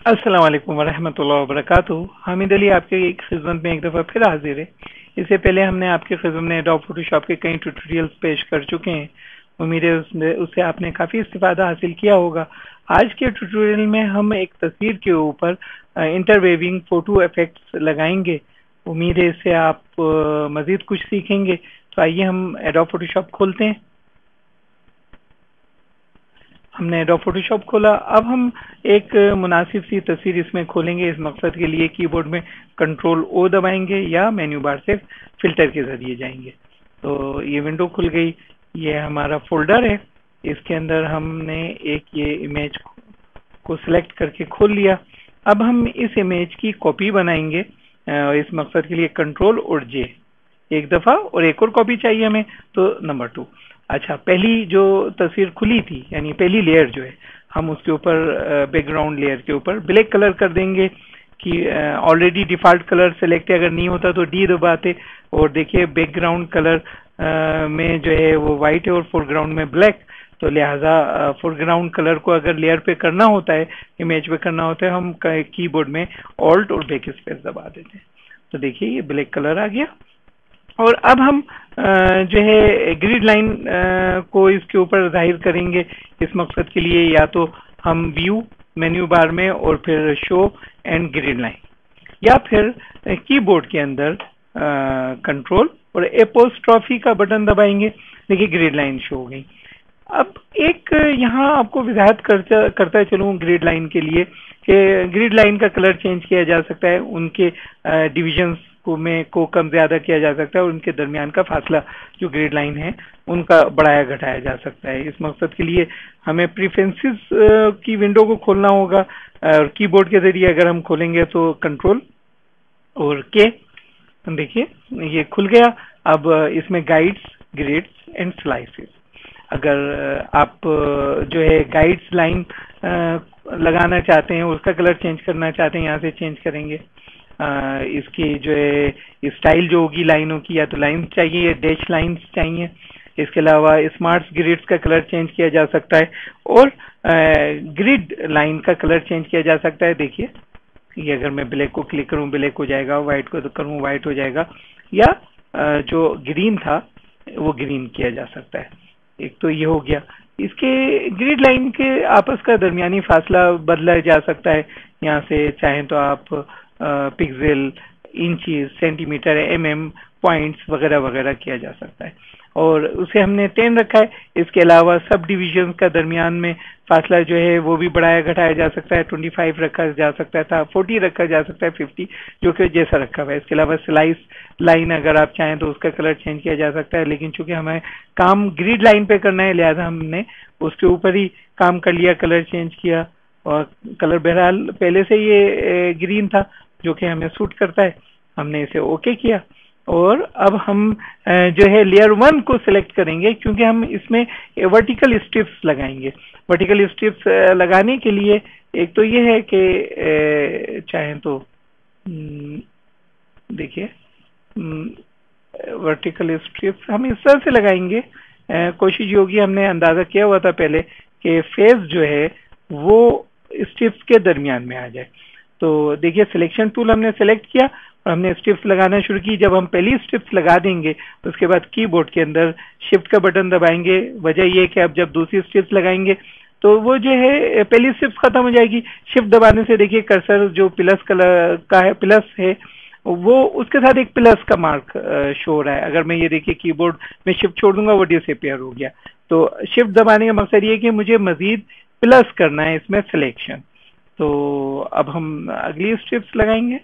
अस्सलाम वालेकुम वरहमतुल्लाहि वबरकातुहू। हामिद अली आपके एक खिदमत में एक दफ़ा फिर हाजिर है। इससे पहले हमने आपके खिदमत में एडोब फोटोशॉप के कई ट्यूटोरियल्स पेश कर चुके हैं। उम्मीद है उससे आपने काफ़ी इस्तिफादा हासिल किया होगा। आज के ट्यूटोरियल में हम एक तस्वीर के ऊपर इंटरवेविंग फोटो इफेक्ट्स लगाएंगे। उम्मीद है इससे आप मज़ीद कुछ सीखेंगे। तो आइए हम एडोब फोटोशॉप खोलते हैं। हमने एडोब फोटोशॉप खोला। अब हम एक मुनासिब सी तस्वीर इसमें खोलेंगे। इस मकसद के लिए कीबोर्ड में कंट्रोल ओ दबाएंगे या मेन्यू बार से फिल्टर के जरिए जाएंगे। तो ये विंडो खुल गई। ये हमारा फोल्डर है। इसके अंदर हमने एक ये इमेज को सिलेक्ट करके खोल लिया। अब हम इस इमेज की कॉपी बनाएंगे। इस मकसद के लिए कंट्रोल और जे एक दफा, और एक और कॉपी चाहिए हमें, तो नंबर 2। अच्छा, पहली जो तस्वीर खुली थी यानी पहली लेयर जो है, हम उसके ऊपर बैकग्राउंड लेयर के ऊपर ब्लैक कलर कर देंगे कि ऑलरेडी डिफॉल्ट कलर सेलेक्ट है। अगर नहीं होता तो डी दबाते, और देखिए बैकग्राउंड कलर में जो है वो व्हाइट है और फोरग्राउंड में ब्लैक। तो लिहाजा फोरग्राउंड कलर को अगर लेयर पे करना होता है, इमेज पे करना होता है, हम कीबोर्ड में ऑल्ट और बैक स्पेस दबा देते हैं। तो देखिए ये ब्लैक कलर आ गया। और अब हम जो है ग्रिड लाइन को इसके ऊपर जाहिर करेंगे। इस मकसद के लिए या तो हम व्यू मेन्यू बार में और फिर शो एंड ग्रिड लाइन, या फिर कीबोर्ड के अंदर कंट्रोल और एपोस्ट्रॉफी का बटन दबाएंगे। देखिए ग्रिड लाइन शो हो गई। अब एक यहाँ आपको वजाहत करता चलूँ ग्रिड लाइन के लिए कि ग्रिड लाइन का कलर चेंज किया जा सकता है, उनके डिविजन्स को कम ज्यादा किया जा सकता है, और उनके दरमियान का फासला जो ग्रिड लाइन है उनका बढ़ाया घटाया जा सकता है। इस मकसद के लिए हमें प्रीफरेंसेस की विंडो को खोलना होगा, और कीबोर्ड के जरिए अगर हम खोलेंगे तो कंट्रोल और के, देखिए ये खुल गया। अब इसमें गाइड्स, ग्रिड्स एंड स्लाइसेस। अगर आप जो है गाइड्स लाइन लगाना चाहते हैं, उसका कलर चेंज करना चाहते हैं, यहाँ से चेंज करेंगे। इसकी जो है स्टाइल जो होगी लाइनों की, या तो लाइन्स चाहिए या डैश लाइन्स चाहिए। इसके अलावा स्मार्ट ग्रिड्स का कलर चेंज किया जा सकता है, और ग्रिड लाइन का कलर चेंज किया जा सकता है। देखिए ये अगर मैं ब्लैक को क्लिक करूं ब्लैक हो जाएगा, व्हाइट को तो करूं व्हाइट हो जाएगा, या जो ग्रीन था वो ग्रीन किया जा सकता है। एक तो ये हो गया। इसके ग्रिड लाइन के आपस का दरमियानी फासला बदला जा सकता है। यहाँ से चाहें तो आप pixel, inches, centimetre, MM, points वगैरह वगैरह किया जा सकता है, और उसे हमने 10 रखा है। इसके अलावा सब डिविजन का दरमियान में फासला जो है वो भी बढ़ाया घटाया जा सकता है। 25 रखा जा सकता था, 40 रखा जा सकता है, 50, जो कि जैसा रखा हुआ है। इसके अलावा स्लाइस लाइन अगर आप चाहें तो उसका कलर चेंज किया जा सकता है, लेकिन चूंकि हमें काम ग्रिड लाइन पे करना है लिहाजा हमने उसके ऊपर ही काम कर लिया, कलर चेंज किया। और कलर बहरहाल पहले से ये ग्रीन था जो कि हमें सूट करता है, हमने इसे ओके किया। और अब हम जो है लेयर 1 को सिलेक्ट करेंगे, क्योंकि हम इसमें वर्टिकल स्ट्रिप्स लगाएंगे। वर्टिकल स्ट्रिप्स लगाने के लिए एक तो ये है कि चाहें तो देखिए वर्टिकल स्ट्रिप्स हम इस तरह से लगाएंगे। कोशिश ये होगी, हमने अंदाजा किया हुआ था पहले कि फेस जो है वो स्ट्रिप्स के दरमियान में आ जाए। तो देखिए सिलेक्शन टूल हमने सेलेक्ट किया और हमने स्ट्रिप्स लगाना शुरू की। जब हम पहली स्ट्रिप्स लगा देंगे तो उसके बाद कीबोर्ड के अंदर शिफ्ट का बटन दबाएंगे। वजह यह कि अब जब दूसरी स्ट्रिप्स लगाएंगे तो वो जो है पहली स्ट्रिप्स खत्म हो जाएगी। शिफ्ट दबाने से देखिए कर्सर जो प्लस कलर का है, प्लस है, वो उसके साथ एक प्लस का मार्क शो हो रहा है। अगर मैं ये देखिए कीबोर्ड में शिफ्ट छोड़ दूंगा वो डिसअपियर हो गया। तो शिफ्ट दबाने का मकसद ये कि मुझे मजीद प्लस करना है इसमें सिलेक्शन। तो अब हम अगली स्ट्रिप्स लगाएंगे।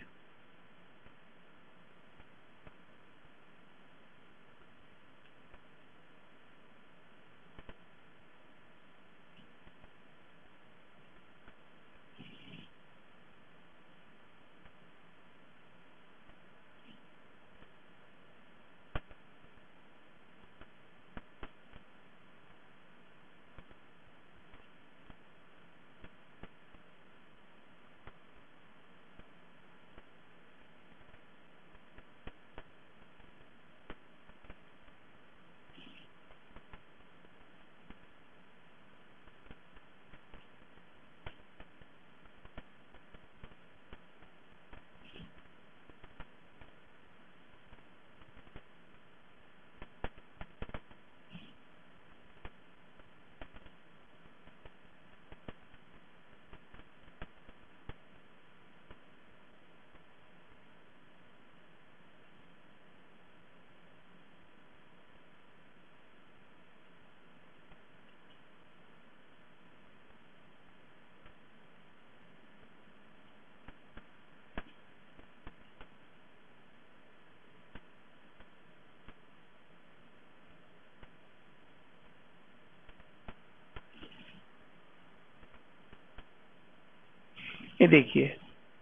ये देखिए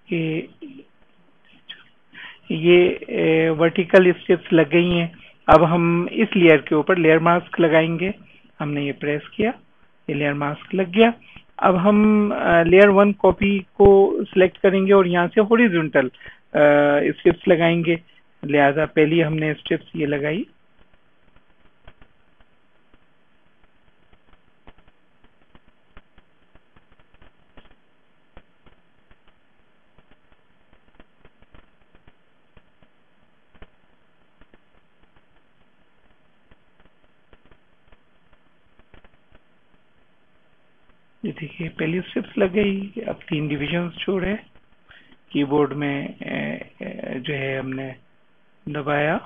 कि ये वर्टिकल स्ट्रिप्स लग गई हैं। अब हम इस लेयर के ऊपर लेयर मास्क लगाएंगे। हमने ये प्रेस किया, ये लेयर मास्क लग गया। अब हम लेयर 1 कॉपी को सिलेक्ट करेंगे और यहाँ से हॉरिजॉन्टल स्ट्रिप्स लगाएंगे। लिहाजा पहली हमने स्ट्रिप्स ये लगाई। ये देखिए पहली स्ट्रिप्स लग गई। अब 3 डिविजन्स छोड़े। कीबोर्ड में जो है हमने दबाया,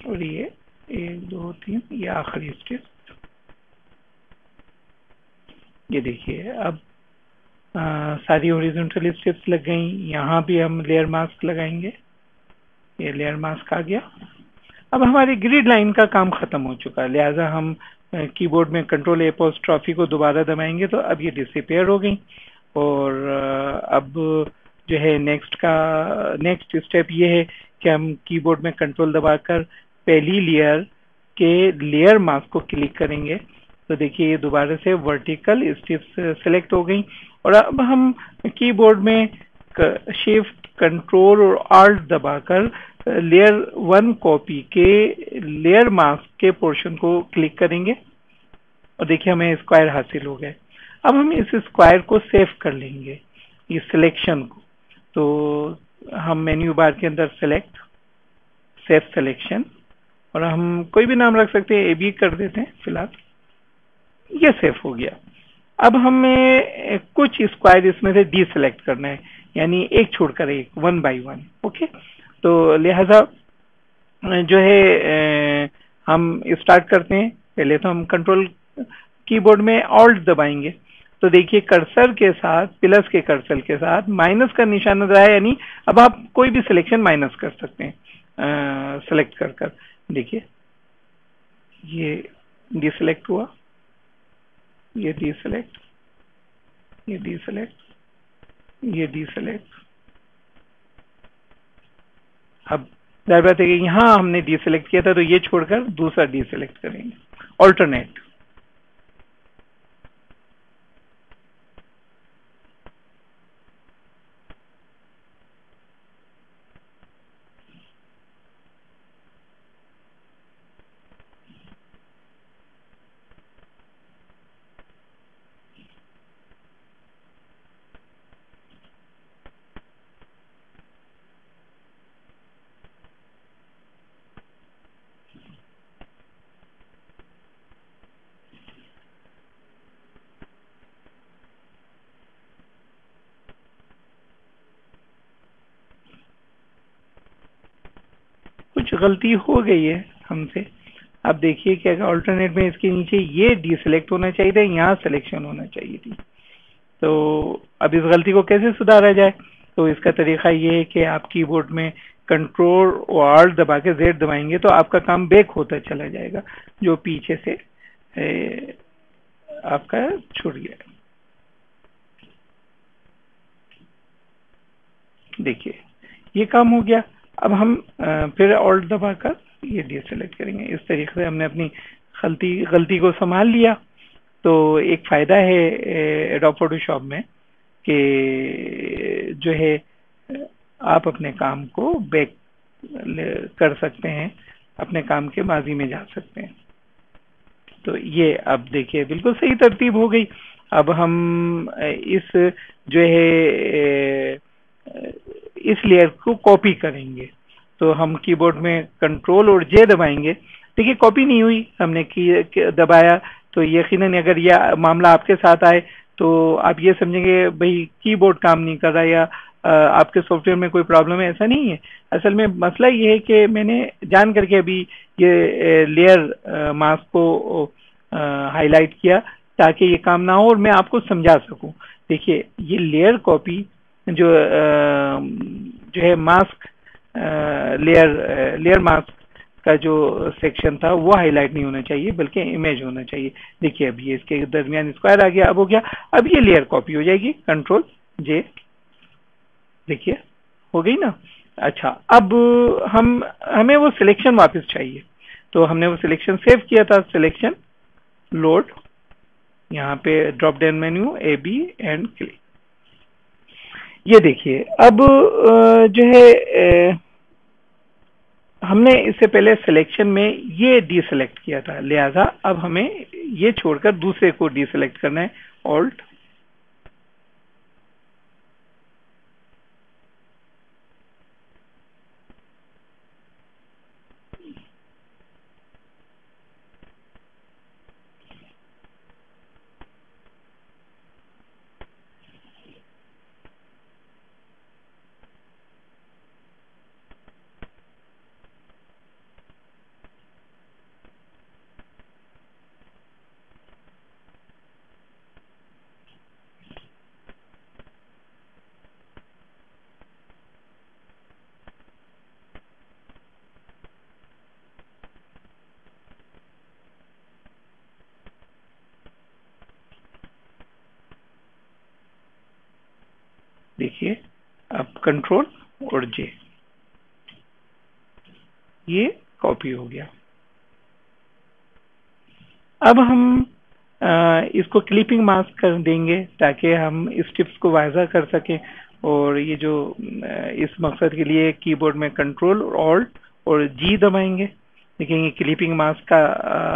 और ये 1 2 3 ये आखिरी स्ट्रिप। ये देखिए अब सारी हॉरिजॉन्टल स्ट्रिप्स लग गई। यहाँ भी हम लेयर मास्क लगाएंगे। ये लेयर मास्क आ गया। अब हमारी ग्रिड लाइन का काम खत्म हो चुका है। लिहाजा हम कीबोर्ड में कंट्रोल एपोस्ट्रॉफी को दोबारा दबाएंगे तो अब ये डिसअपीयर हो गई। और अब जो है नेक्स्ट स्टेप ये है कि हम कीबोर्ड में कंट्रोल दबाकर पहली लेयर के लेयर मास्क को क्लिक करेंगे। तो देखिए ये दोबारा से वर्टिकल स्ट्रिप्स सेलेक्ट हो गई। और अब हम कीबोर्ड में शिफ्ट कंट्रोल और आल्ट दबाकर लेयर 1 कॉपी के लेयर मास्क के पोर्शन को क्लिक करेंगे और देखिए हमें स्क्वायर हासिल हो गए। अब हम इस स्क्वायर को सेव कर लेंगे, इस सिलेक्शन को। तो हम मेन्यू बार के अंदर सेलेक्ट, सेव सिलेक्शन, और हम कोई भी नाम रख सकते हैं, ए बी कर देते हैं फिलहाल। ये सेव हो गया। अब हमें कुछ स्क्वायर इसमें से डी सेलेक्ट करना है, यानी एक छोड़कर एक, 1 by 1। ओके, तो लिहाजा जो है हम स्टार्ट करते हैं। पहले तो हम कंट्रोल कीबोर्ड में ऑल्ट दबाएंगे। तो देखिए कर्सर के साथ, प्लस के कर्सर के साथ माइनस का निशान नजर आया, यानी अब आप कोई भी सिलेक्शन माइनस कर सकते हैं सेलेक्ट कर। देखिए ये डिसेलेक्ट हुआ, ये डिसेलेक्ट, ये डिसेलेक्ट, ये डिसेलेक्ट। अब जाहिर बात है कि यहाँ हमने डिसेलेक्ट किया था तो ये छोड़कर दूसरा डिसेलेक्ट करेंगे, ऑल्टरनेट। कुछ गलती हो गई है हमसे। अब देखिए कि अगर ऑल्टरनेट में इसके नीचे ये डिसेलेक्ट होना चाहिए था, यहाँ सिलेक्शन होना चाहिए थी। तो अब इस गलती को कैसे सुधारा जाए? तो इसका तरीका ये है कि आप कीबोर्ड में कंट्रोल और आल्ट दबा के जेड दबाएंगे तो आपका काम बैक होता चला जाएगा, जो पीछे से आपका छूट गया। देखिए ये काम हो गया। अब हम फिर ऑल्ट दबाकर ये डीसेलेक्ट करेंगे। इस तरीके से हमने अपनी गलती को संभाल लिया। तो एक फायदा है एडोब फोटोशॉप में कि जो है आप अपने काम को बैक कर सकते हैं, अपने काम के माजी में जा सकते हैं। तो ये अब देखिए बिल्कुल सही तरतीब हो गई। अब हम इस जो है इस लेयर को कॉपी करेंगे। तो हम कीबोर्ड में कंट्रोल और जे दबाएंगे। देखिए कॉपी नहीं हुई, हमने की दबाया, तो यकीनन अगर यह मामला आपके साथ आए तो आप ये समझेंगे भाई कीबोर्ड काम नहीं कर रहा या आपके सॉफ्टवेयर में कोई प्रॉब्लम है। ऐसा नहीं है। असल में मसला ये है कि मैंने जान करके अभी ये लेयर मास्क को हाईलाइट किया ताकि ये काम ना हो और मैं आपको समझा सकूं। देखिए ये लेयर कॉपी जो है मास्क लेयर मास्क का जो सेक्शन था वो हाईलाइट नहीं होना चाहिए बल्कि इमेज होना चाहिए। देखिए अब ये इसके दरमियान स्क्वायर आ गया, अब हो गया। अब ये लेयर कॉपी हो जाएगी, कंट्रोल जे, देखिए हो गई ना। अच्छा अब हमें वो सिलेक्शन वापस चाहिए, तो हमने वो सिलेक्शन सेव किया था। सिलेक्शन लोड, यहाँ पे drop down menu A B and click. ये देखिए अब जो है हमने इससे पहले सिलेक्शन में ये डीसेलेक्ट किया था, लिहाजा अब हमें ये छोड़कर दूसरे को डीसेलेक्ट करना है। ऑल्ट देखिए, अब कंट्रोल और जे, ये कॉपी हो गया। अब हम इसको क्लिपिंग मास्क कर देंगे ताकि हम इस टिप्स को वाज़ा कर सकें। और ये जो इस मकसद के लिए कीबोर्ड में कंट्रोल ऑल्ट और जी दबाएंगे। देखेंगे क्लिपिंग मास्क का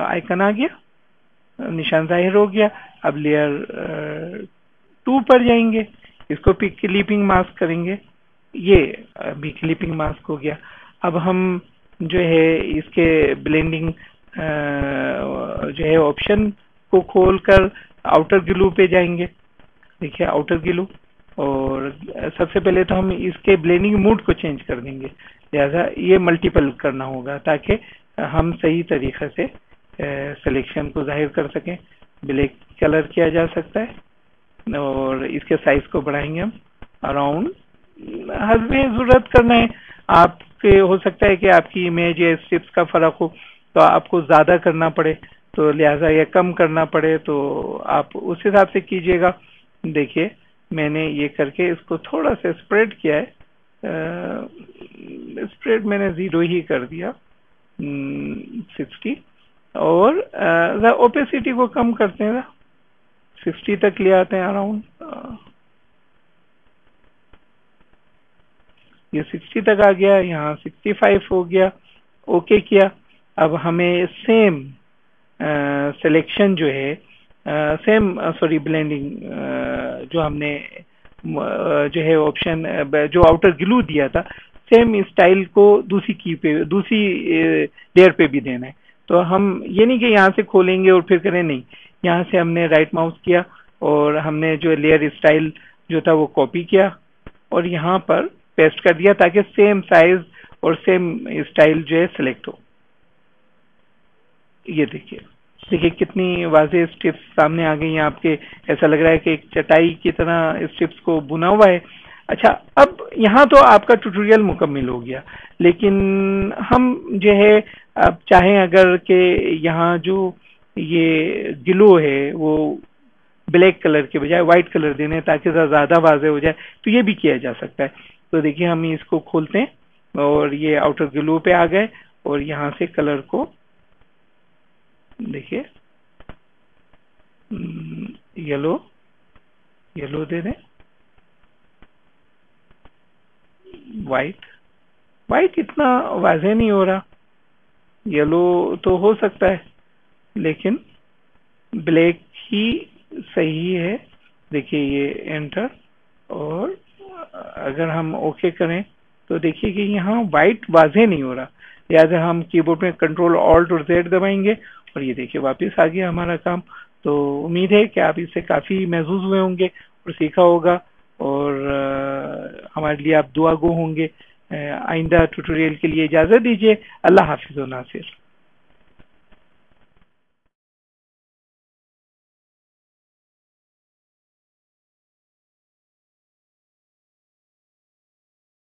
आइकन आ गया, निशान जाहिर हो गया। अब लेयर 2 पर जाएंगे, इसको भी क्लिपिंग मास्क करेंगे, ये अभी क्लिपिंग मास्क हो गया। अब हम जो है इसके ब्लेंडिंग जो है ऑप्शन को खोलकर आउटर ग्लू पे जाएंगे। देखिए आउटर ग्लू, और सबसे पहले तो हम इसके ब्लेंडिंग मूड को चेंज कर देंगे, लिहाजा ये मल्टीपल करना होगा ताकि हम सही तरीके से सिलेक्शन को जाहिर कर सकें। ब्लैक कलर किया जा सकता है और इसके साइज को बढ़ाएंगे हम अराउंड, हस्बे जरूरत करना है। आपके हो सकता है कि आपकी इमेज या स्ट्रिप्स का फर्क हो तो आपको ज्यादा करना पड़े, तो लिहाजा या कम करना पड़े तो आप उस हिसाब से कीजिएगा। देखिए मैंने ये करके इसको थोड़ा सा स्प्रेड किया है, स्प्रेड मैंने 0 ही कर दिया, 60, और ओपेसिटी को कम करते हैं, 60 तक ले आते हैं अराउंड। ये 60 तक आ गया, यहाँ 65 हो गया, ओके किया। अब हमें सेम सिलेक्शन जो है सेम सॉरी ब्लेंडिंग जो हमने जो है ऑप्शन जो आउटर ग्लू दिया था, सेम स्टाइल को दूसरी की पे दूसरी लेयर पे भी देना है। तो हम ये नहीं कि यहाँ से खोलेंगे और फिर करें, नहीं, यहाँ से हमने राइट माउस किया और हमने जो लेयर स्टाइल जो था वो कॉपी किया और यहाँ पर पेस्ट कर दिया ताकि सेम साइज और सेम स्टाइल जो है सिलेक्ट हो। ये देखिए कितनी वाज़ेह स्ट्रिप्स सामने आ गई हैं आपके, ऐसा लग रहा है कि एक चटाई की तरह स्ट्रिप्स को बुना हुआ है। अच्छा अब यहाँ तो आपका ट्यूटोरियल मुकम्मल हो गया, लेकिन हम जो है अब चाहें अगर के यहाँ जो ये ग्लो है वो ब्लैक कलर के बजाय व्हाइट कलर देने ताकि ज्यादा वाज़ेह हो जाए, तो ये भी किया जा सकता है। तो देखिए हम इसको खोलते हैं और ये आउटर ग्लो पे आ गए और यहाँ से कलर को देखिए येलो दे दें, वाइट इतना वाज़ेह नहीं हो रहा, येलो तो हो सकता है लेकिन ब्लैक ही सही है। देखिए ये एंटर, और अगर हम ओके करें तो देखिए कि यहाँ वाइट वाज़ेह नहीं हो रहा, या फिर हम कीबोर्ड में कंट्रोल ऑल्ट और जेड दबाएंगे और ये देखिए वापस आ गया हमारा काम। तो उम्मीद है कि आप इससे काफी महसूस हुए होंगे और सीखा होगा, और हमारे लिए आप दुआ गो होंगे। आइंदा ट्यूटोरियल के लिए इजाजत दीजिए। अल्लाह हाफिज व नासिर।